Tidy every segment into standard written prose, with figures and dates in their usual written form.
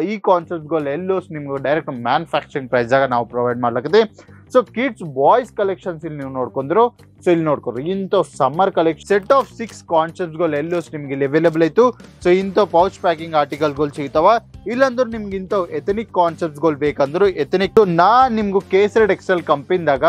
ಈ ಕಾನ್ಸೆಪ್ಟ್ಗಳು ಎಲ್ಲೋ ನಿಮ್ಗೆ ಡೈರೆಕ್ಟ್ ಮ್ಯಾನುಫ್ಯಾಕ್ಚರಿಂಗ್ ಪ್ರೈಸ್ದಾಗ ನಾವು ಪ್ರೊವೈಡ್ ಮಾಡ್ಲಾಕತ್ತೆ. ಸೊ ಕಿಡ್ಸ್ ಬಾಯ್ಸ್ ಕಲೆಕ್ಷನ್ಸ್ ಇಲ್ಲಿ ನೀವು ನೋಡ್ಕೊಂಡ್ರು. ಸೊ ಇಲ್ಲಿ ನೋಡ್ಕೊಡ್ರಿ ಇಂಥ ಸಮ್ಮರ್ ಕಲೆಕ್ಷನ್ ಸೆಟ್ ಆಫ್ 6 ಕಾನ್ಸೆಪ್ಟ್ಗಳು ಎಲ್ಲೋ ನಿಮ್ಗೆ ಇಲ್ಲಿ ಅವೈಲೇಬಲ್ ಐತು. ಸೊ ಇಂಥ ಪೌಚ್ ಪ್ಯಾಕಿಂಗ್ ಆರ್ಟಿಕಲ್ಗಳು ಸಿಗ್ತಾವ. ಇಲ್ಲಾಂದ್ರೆ ನಿಮ್ಗೆ ಇಂಥ ಎಥನಿಕ್ ಕಾನ್ಸೆಪ್ಟ್ಗಳು ಬೇಕಂದ್ರು ಎಥನಿಕ್ ನಾ ನಿಮ್ಗೆ ಕೇಸರಿ ಟೆಕ್ಸ್ಟೈಲ್ ಕಂಪನಿದಾಗ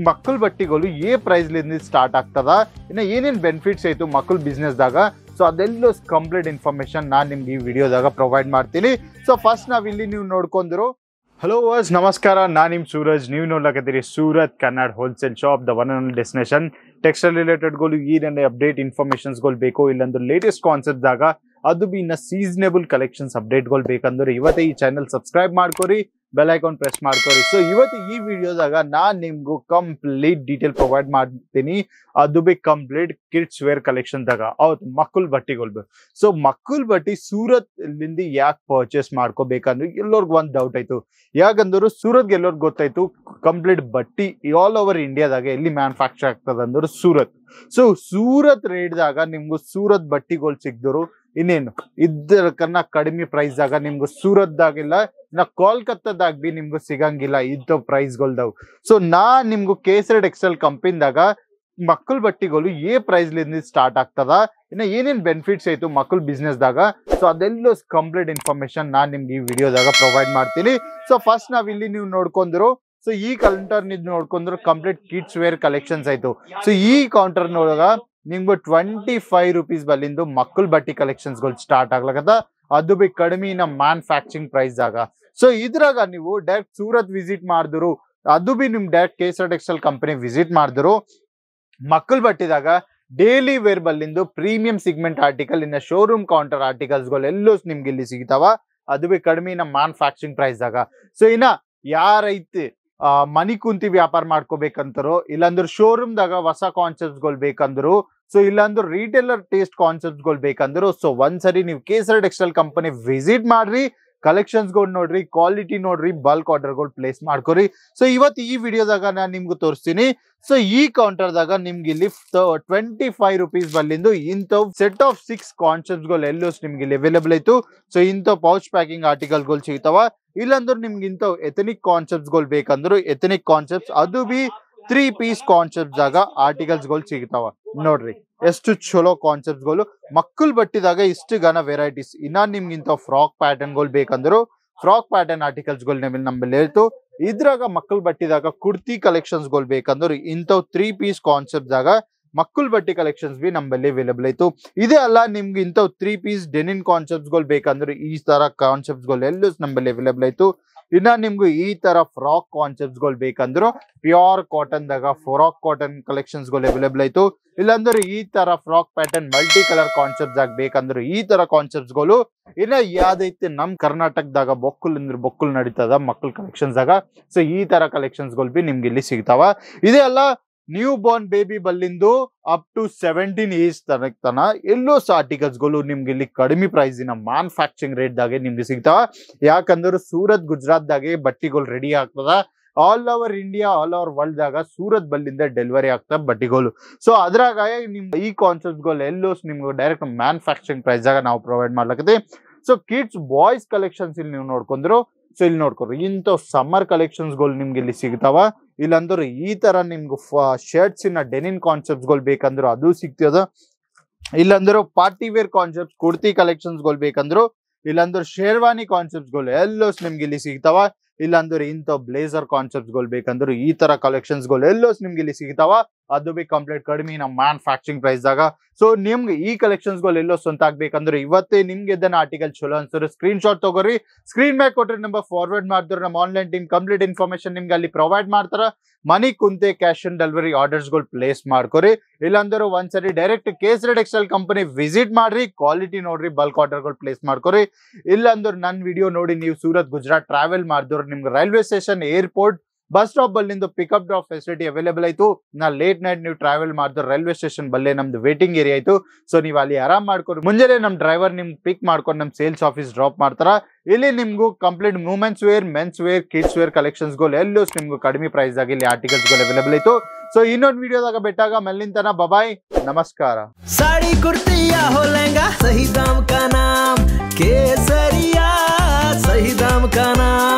ಮಕ್ಕಳ ಬಟ್ಟಿಗಳು ಪ್ರೈಸ್ಲಿಂದ ಸ್ಟಾರ್ಟ್ ಆಗ್ತದ, ಇನ್ನು ಏನೇನು ಬೆನಿಫಿಟ್ಸ್ ಐತು ಮಕ್ಕಳ ಬಿಸ್ನೆಸ್ದಾಗ. ಸೊ ಅದೆಲ್ಲ ಕಂಪ್ಲೀಟ್ ಇನ್ಫಾರ್ಮೇಶನ್ ನಾನು ನಿಮ್ಗೆ ಈ ವಿಡಿಯೋದಾಗ ಪ್ರೊವೈಡ್ ಮಾಡ್ತೀನಿ. ಸೊ ಫಸ್ಟ್ ನಾವಿಲ್ಲಿ ನೀವು ನೋಡ್ಕೊಂಡ್ರು. ಹಲೋ ವರ್ಸ್, ನಮಸ್ಕಾರ. ನಾನು ನಿಮ್ಮ ಸೂರಜ್. ನೀವು ನೋಡ್ಲಕತ್ತೀರಿ Surat Kannada wholesale shop, the one and destination. Textile ರಿಲೇಟೆಡ್ಗಳು ಏನೇನು ಅಪ್ಡೇಟ್ ಇನ್ಫಾರ್ಮೇಶನ್ಸ್ಗಳು ಬೇಕು, ಇಲ್ಲಂದ್ರೆ ಲೇಟೆಸ್ಟ್ ಕಾನ್ಸೆಪ್ಟ್ದಾಗ ಅದು ಬಿ ಇನ್ನ ಸೀಸನೇಬಲ್ ಕಲೆಕ್ಷನ್ಸ್ ಅಪ್ಡೇಟ್ಗಳು ಬೇಕಂದ್ರೆ ಇವತ್ತೇ ಈ ಚಾನಲ್ ಸಬ್ಸ್ಕ್ರೈಬ್ ಮಾಡ್ಕೊರಿ, ಬೆಲ್ ಐಕಾನ್ ಪ್ರೆಸ್ ಮಾಡ್ಕೊರಿ. ಸೊ ಇವತ್ತು ಈ ವಿಡಿಯೋದಾಗ ನಾನು ನಿಮ್ಗೂ ಕಂಪ್ಲೀಟ್ ಡೀಟೇಲ್ ಪ್ರೊವೈಡ್ ಮಾಡ್ತೀನಿ. ಅದು ಬಿ ಕಂಪ್ಲೀಟ್ ಕಿಡ್ಸ್ ವೇರ್ ಕಲೆಕ್ಷನ್ದಾಗ ಅವತ್ತು ಮಕ್ಕಳ ಬಟ್ಟಿಗಳು. ಸೊ ಮಕ್ಕಳ ಬಟ್ಟಿ ಸೂರತ್ ಲಿಂದ ಯಾಕೆ ಪರ್ಚೇಸ್ ಮಾಡ್ಕೋಬೇಕಂದ್ರೆ ಎಲ್ಲರಿಗೂ ಒಂದು ಡೌಟ್ ಆಯ್ತು. ಯಾಕಂದ್ರೆ ಸೂರತ್ಗೆ ಎಲ್ಲರಿಗೂ ಗೊತ್ತಾಯ್ತು ಕಂಪ್ಲೀಟ್ ಬಟ್ಟಿ ಆಲ್ ಓವರ್ ಇಂಡಿಯಾದಾಗ ಎಲ್ಲಿ ಮ್ಯಾನುಫ್ಯಾಕ್ಚರ್ ಆಗ್ತದ ಅಂದ್ರೆ ಸೂರತ್. ಸೊ ಸೂರತ್ ರೇಟ್ದಾಗ ನಿಮ್ಗೂ ಸೂರತ್ ಬಟ್ಟಿಗಳು ಸಿಗ್ದರು ಇನ್ನೇನು ಇದಕ್ಕನ್ನ ಕಡಿಮೆ ಪ್ರೈಸ್ದಾಗ ನಿಮ್ಗೂ ಸೂರತ್ದಾಗಿಲ್ಲ, ನಾ ಕೋಲ್ಕತ್ತಾದಾಗ ಬಿ ನಿಮ್ಗೂ ಸಿಗಂಗಿಲ್ಲ ಇಂಥ ಪ್ರೈಸ್ಗಳ್ದಾವ್. ಸೊ ನಾ ನಿಮ್ಗೂ ಕೇಸರಿ ಟೆಕ್ಸ್ಟೈಲ್ ಕಂಪನಿದಾಗ ಮಕ್ಕಳ ಬಟ್ಟಿಗಳು ಪ್ರೈಸ್ಲಿಂದ ಸ್ಟಾರ್ಟ್ ಆಗ್ತದ, ಇನ್ನು ಏನೇನು ಬೆನಿಫಿಟ್ಸ್ ಐತು ಮಕ್ಕಳ ಬಿಸ್ನೆಸ್ದಾಗ. ಸೊ ಅದೆಲ್ಲ ಕಂಪ್ಲೀಟ್ ಇನ್ಫಾರ್ಮೇಶನ್ ನಾನು ನಿಮ್ಗೆ ಈ ವಿಡಿಯೋದಾಗ ಪ್ರೊವೈಡ್ ಮಾಡ್ತೀನಿ. ಸೊ ಫಸ್ಟ್ ನಾವಿಲ್ಲಿ ನೀವು ನೋಡ್ಕೊಂಡ್ರು. ಸೊ ಈ ಕೌಂಟರ್ ನೋಡ್ಕೊಂಡ್ರು ಕಂಪ್ಲೀಟ್ ಕಿಡ್ಸ್ ವೇರ್ ಕಲೆಕ್ಷನ್ಸ್ ಆಯ್ತು. ಸೊ ಈ ಕೌಂಟರ್ ನೋಡಾಗ ನಿಮ್ಗೆ 25 ರೂಪೀಸ್ ಬಲ್ಲಿಂದು ಮಕ್ಕಳ ಬಟ್ಟಿ ಕಲೆಕ್ಷನ್ಸ್ಗಳು ಸ್ಟಾರ್ಟ್ ಆಗ್ಲಕತ್ತ, ಅದು ಬಿ ಕಡಿಮೆ ಮ್ಯಾನುಫ್ಯಾಕ್ಚರಿಂಗ್ ಪ್ರೈಸ್ ಆಗ. ಸೊ ಇದ್ರಾಗ ನೀವು ಡೈರೆಕ್ಟ್ ಸೂರತ್ ವಿಸಿಟ್ ಮಾಡಿದ್ರು, ಅದು ಬಿ ನಿಮ್ ಡೈರೆಕ್ಟ್ ಕೇಸರಿ ಟೆಕ್ಸ್ಟೈಲ್ ಕಂಪನಿ ವಿಸಿಟ್ ಮಾಡಿದ್ರು ಮಕ್ಕಳ ಬಟ್ಟಿದಾಗ ಡೈಲಿ ವೇರ್ ಬಲ್ಲಿಂದು ಪ್ರೀಮಿಯಂ ಸಿಗ್ಮೆಂಟ್ ಆರ್ಟಿಕಲ್ ಇನ್ನ ಶೋರೂಮ್ ಕೌಂಟರ್ ಆರ್ಟಿಕಲ್ಸ್ಗಳು ಎಲ್ಲೋ ನಿಮ್ಗೆ ಇಲ್ಲಿ ಸಿಗ್ತಾವ, ಅದು ಬಿ ಕಡಿಮೆ ಮ್ಯಾನುಫ್ಯಾಕ್ಚರಿಂಗ್ ಪ್ರೈಸ್ ಆಗ. ಸೊ ಇನ್ನ ಯಾರೈತಿ ಮನಿ ಕುಂತಿ ವ್ಯಾಪಾರ ಮಾಡ್ಕೋಬೇಕಂತಾರೋ, ಇಲ್ಲಾಂದ್ರೆ ಶೋರೂಮ್ದಾಗ ಹೊಸ ಕಾನ್ಸೆಪ್ಟ್ಸ್ಗಳು ಬೇಕಂದ್ರು, ಸೊ ಇಲ್ಲಾಂದ್ರೆ ರಿಟೇಲರ್ ಟೇಸ್ಟ್ ಕಾನ್ಸೆಪ್ಟ್ಸ್ಗಳು ಬೇಕಂದ್ರು, ಸೊ ಒಂದ್ಸರಿ ನೀವು ಕೇಸರಿ ಟೆಕ್ಸ್ಟೈಲ್ ಕಂಪನಿ ವಿಸಿಟ್ ಮಾಡ್ರಿ, ಕಲೆಕ್ಷನ್ಸ್ಗಳು ನೋಡ್ರಿ, ಕ್ವಾಲಿಟಿ ನೋಡ್ರಿ, ಬಲ್ಕ್ ಆರ್ಡರ್ಗಳು ಪ್ಲೇಸ್ ಮಾಡ್ಕೊರಿ. ಸೊ ಇವತ್ತು ಈ ವಿಡಿಯೋದಾಗ ನಾನು ನಿಮ್ಗೆ ತೋರಿಸ್ತೀನಿ. ಸೊ ಈ ಕೌಂಟರ್ದಾಗ ನಿಮ್ಗೆ ಇಲ್ಲಿ 25 ರೂಪೀಸ್ ಬಲ್ಲಿಂದು ಇಂಥ ಸೆಟ್ ಆಫ್ 6 ಕಾನ್ಸೆಪ್ಟ್ಸ್ಗಳು ಎಲ್ಲೋ ನಿಮ್ಗೆ ಇಲ್ಲಿ ಅವೈಲೇಬಲ್ ಐತು. ಸೊ ಇಂಥ ಪೌಚ್ ಪ್ಯಾಕಿಂಗ್ ಆರ್ಟಿಕಲ್ಗಳು ಸಿಗ್ತಾವ. ಇಲ್ಲಾಂದ್ರೆ ನಿಮ್ಗೆ ಇಂಥ ಎಥನಿಕ್ ಕಾನ್ಸೆಪ್ಟ್ಸ್ಗಳು ಬೇಕಂದ್ರು ಎಥನಿಕ್ ಕಾನ್ಸೆಪ್ಟ್ಸ್, ಅದು ಬಿ 3 ಪೀಸ್ ಕಾನ್ಸೆಪ್ಟ್ಸ್ದಾಗ ಆರ್ಟಿಕಲ್ಸ್ಗಳು ಸಿಗ್ತಾವ. ನೋಡ್ರಿ ಎಷ್ಟು ಚಲೋ ಕಾನ್ಸೆಪ್ಟ್ಸ್ಗಳು ಮಕ್ಕಳ ಬಟ್ಟಿದಾಗ ಇಷ್ಟು ಗನ ವೆರೈಟೀಸ್. ಇನ್ನ ನಿಮ್ಗೆ ಇಂಥ ಫ್ರಾಕ್ ಪ್ಯಾಟರ್ನ್ಗಳು ಬೇಕಂದ್ರು ಫ್ರಾಕ್ ಪ್ಯಾಟರ್ನ್ ಆರ್ಟಿಕಲ್ಸ್ಗಳು ನಮ್ಮಲ್ಲಿ ಹೇಳ್ತು. ಇದ್ರಾಗ ಮಕ್ಕಳ ಬಟ್ಟಿದಾಗ ಕುರ್ತಿ ಕಲೆಕ್ಷನ್ಸ್ಗಳು ಬೇಕಂದ್ರೆ ಇಂಥ 3 ಪೀಸ್ ಕಾನ್ಸೆಪ್ಟ್ದಾಗ ಮಕ್ಕಳ ಬಟ್ಟಿ ಕಲೆಕ್ಷನ್ಸ್ ಬಿ ನಮ್ಮಲ್ಲಿ ಅವೈಲೇಬಲ್ ಐತು. ಇದೇ ಅಲ್ಲ ನಿಮ್ಗೆ ಇಂಥ 3 ಪೀಸ್ ಡೆನಿನ್ ಕಾನ್ಸೆಪ್ಟ್ಸ್ಗಳು ಬೇಕಂದ್ರೆ ಈ ತರ ಕಾನ್ಸೆಪ್ಟ್ಸ್ಗಳು ಎಲ್ಲೂ ನಮ್ಮಲ್ಲಿ ಅವೈಲೇಬಲ್ ಐತು. ಇನ್ನ ನಿಮ್ಗೂ ಈ ತರ ಫ್ರಾಕ್ ಕಾನ್ಸೆಪ್ಟ್ಸ್ಗಳು ಬೇಕಂದ್ರು ಪ್ಯೂರ್ ಕಾಟನ್ ದಾಗ ಫ್ರಾಕ್ ಕಾಟನ್ ಕಲೆಕ್ಷನ್ಸ್ಗಳು ಅವೈಲೇಬಲ್ ಐತು. ಇಲ್ಲಾಂದ್ರೆ ಈ ತರ frock pattern multi colour concepts ಆಗ ಬೇಕಂದ್ರೆ ಈ ತರ ಕಾನ್ಸೆಪ್ಟ್ಸ್ಗಳು. ಇನ್ನ ಯಾವ್ದೈತಿ ನಮ್ ಕರ್ನಾಟಕದಾಗ ಬೊಕ್ಕುಲ್ ಅಂದ್ರೆ ಬೊಕ್ಕುಲ್ ನಡೀತದ ಮಕ್ಕಳ ಕಲೆಕ್ಷನ್ಸ್ ಆಗ. ಸೊ ಈ ತರ ಕಲೆಕ್ಷನ್ಸ್ಗಳು ಬಿ ನಿಮ್ಗೆ ಇಲ್ಲಿ ಸಿಗ್ತಾವ. ಇದೇ ಅಲ್ಲ ನ್ಯೂ ಬಾರ್ನ್ ಬೇಬಿ ಬಲ್ಲಿಂದು ಅಪ್ ಟು 17 ಏಜ್ ತನ ಎಲ್ಲೋ ಆರ್ಟಿಕಲ್ಸ್ಗಳು ನಿಮ್ಗೆ ಇಲ್ಲಿ ಕಡಿಮೆ ಪ್ರೈಸಿನ ಮ್ಯಾನುಫ್ಯಾಕ್ಚರಿಂಗ್ ರೇಟ್ ದಾಗೆ ನಿಮ್ಗೆ ಸಿಗ್ತಾವ. ಯಾಕಂದ್ರೆ ಸೂರತ್ ಗುಜರಾತ್ ದಾಗೆ ಬಟ್ಟಿಗಳು ರೆಡಿ ಆಗ್ತದ. All over India all over world ದಾಗ ಸೂರತ್ ಬಲ್ಲಿಂದ ಡೆಲಿವರಿ ಆಗ್ತಾವ ಬಟ್ಟಿಗಳು. ಸೊ ಅದ್ರಾಗ ನಿಮ್ ಈ ಕಾನ್ಸೆಪ್ಟ್ಗಳು ಎಲ್ಲೋ ನಿಮ್ಗೆ ಡೈರೆಕ್ಟ್ ಮ್ಯಾನುಫ್ಯಾಕ್ಚರಿಂಗ್ ಪ್ರೈಸ್ ಆಗ ನಾವು ಪ್ರೊವೈಡ್ ಮಾಡ್ಲಕತ್ತೆ. ಸೊ ಕಿಡ್ಸ್ ಬಾಯ್ಸ್ ಕಲೆಕ್ಷನ್ಸ್ ಇಲ್ಲಿ ನೀವು ನೋಡ್ಕೊಂಡ್ರು. ಸೊ ಇಲ್ಲಿ ನೋಡ್ಕೊಡ್ರಿ ಇಂಥ ಸಮ್ಮರ್ ಕಲೆಕ್ಷನ್ಸ್ಗಳು ನಿಮ್ಗೆ ಇಲ್ಲಿ ಸಿಗ್ತಾವ. ಇಲ್ಲಾಂದ್ರೆ ಈ ತರ ನಿಮ್ಗೆ ಶರ್ಟ್ಸ್ ಇನ್ನ ಡೆನಿನ್ ಕಾನ್ಸೆಪ್ಟ್ಸ್ಗಳು ಬೇಕಂದ್ರು ಅದು ಸಿಗ್ತದ. ಇಲ್ಲಾಂದ್ರೆ ಪಾರ್ಟಿ ವೇರ್ ಕಾನ್ಸೆಪ್ಟ್ಸ್ ಕುರ್ತಿ ಕಲೆಕ್ಷನ್ಸ್ಗಳು ಬೇಕಂದ್ರು, ಇಲ್ಲಾಂದ್ರೆ ಶೇರ್ವಾನಿ ಕಾನ್ಸೆಪ್ಟ್ಸ್ಗಳು ಎಲ್ಲೋ ನಿಮ್ಗೆ ಇಲ್ಲಿ ಸಿಗ್ತಾವ. ಇಲ್ಲಾಂದ್ರೆ ಇಂಥ ಬ್ಲೇಸರ್ ಕಾನ್ಸೆಪ್ಟ್ಸ್ಗಳು ಬೇಕಂದ್ರೆ ಈ ತರ ಕಲೆಕ್ಷನ್ಸ್ಗಳು ಎಲ್ಲೋ ನಿಮ್ಗೆ ಇಲ್ಲಿ ಸಿಗ್ತಾವ. ಅದು ಬಿ ಕಂಪ್ಲೀಟ್ ಕಡಿಮೆ ಮ್ಯಾನುಫ್ಯಾಕ್ಚರಿಂಗ್ ಪ್ರೈಸ್ ಆಗ. ಸೊ ನಿಮ್ಗೆ ಈ ಕಲೆಕ್ಷನ್ಸ್ಗಳು ಎಲ್ಲೋ ಸ್ವಂತ ಆಗ್ಬೇಕಂದ್ರೆ ಇವತ್ತೇ ನಿಮ್ಗೆ ಇದನ್ನ ಆರ್ಟಿಕಲ್ ಚಲೋ ಅನ್ಸಿದ್ರೆ ಸ್ಕ್ರೀನ್ ಶಾಟ್ ತಗೋರಿ, ಸ್ಕ್ರೀನ್ ಮ್ಯಾಗ್ ಕೊಟ್ರೆ ನಂಬರ್ ಫಾರ್ವರ್ಡ್ ಮಾಡಿದ್ರೆ ನಮ್ಮ ಆನ್ಲೈನ್ ಟೀಮ್ ಕಂಪ್ಲೀಟ್ ಇನ್ಫಾರ್ಮೇಶನ್ ನಿಮ್ಗೆ ಅಲ್ಲಿ ಪ್ರೊವೈಡ್ ಮಾಡ್ತಾರ. ಮನಿ ಕುಂತೆ ಕ್ಯಾಶ್ ಆನ್ ಡೆಲಿವರಿ ಆರ್ಡರ್ಸ್ಗಳು ಪ್ಲೇಸ್ ಮಾಡ್ಕೊರಿ. ಇಲ್ಲಾಂದ್ರೆ ಒಂದ್ಸರಿ ಡೈರೆಕ್ಟ್ ಕೇಸರಿ ಟೆಕ್ಸ್ಟೈಲ್ ಕಂಪನಿ ವಿಸಿಟ್ ಮಾಡ್ರಿ, ಕ್ವಾಲಿಟಿ ನೋಡ್ರಿ, ಬಲ್ಕ್ ಆರ್ಡರ್ಗಳು ಪ್ಲೇಸ್ ಮಾಡ್ಕೊರಿ. ಇಲ್ಲಾಂದ್ರೆ ನನ್ನ ವಿಡಿಯೋ ನೋಡಿ ನೀವು ಸೂರತ್ ಗುಜರಾತ್ ಟ್ರಾವೆಲ್ ಮಾಡಿದ್ರೆ ನಿಮ್ಗೆ railway station airport bus stop ಬಲ್ಲಿಂದ ಪಿಕಪ್ ಡ್ರಾಪ್ ಫೆಸಿಲಿಟಿ ಅವೈಲೇಬಲ್ ಆಯ್ತು. ನಾ ಲೇಟ್ ನೈಟ್ ನೀವು ಟ್ರಾವೆಲ್ ಮಾಡಿದ್ರೆ ರೈಲ್ವೆ ಸ್ಟೇಷನ್ ಬಲ್ಲೇ ನಮ್ದು ವೇಟಿಂಗ್ ಏರಿಯಾ ಆಯ್ತು. ಸೊ ನೀವು ಅಲ್ಲಿ ಆರಾಮ್ ಮಾಡ್ಕೊಂಡು ಮುಂಜಾನೆ ನಮ್ ಡ್ರೈವರ್ ನಿಮ್ ಪಿಕ್ ಮಾಡ್ಕೊಂಡು ನಮ್ ಸೇಲ್ಸ್ ಆಫೀಸ್ ಡ್ರಾಪ್ ಮಾಡ್ತಾರ. ಇಲ್ಲಿ ನಿಮ್ಗೂ complete women's wear, men's wear, kids wear ಕಲೆಕ್ಷನ್ಸ್ಗಳು ಎಲ್ಲೂ ನಿಮ್ಗೂ ಕಡಿಮೆ ಪ್ರೈಸ್ ಆಗಿ ಇಲ್ಲಿ ಆರ್ಟಿಕಲ್ಸ್ಗಳು ಅವೈಲೇಬಲ್ ಆಯ್ತು. ಸೊ ಇನ್ನೊಂದು ವಿಡಿಯೋದಾಗ ಬೆಟ್ಟಾಗ ಮೆಲ್ಲಿಂತನ ಬಾಯ್, ನಮಸ್ಕಾರ. साड़ी कुर्ती या हो लहंगा, सही दाम का नाम केसरिया। ಹುಡುಕನ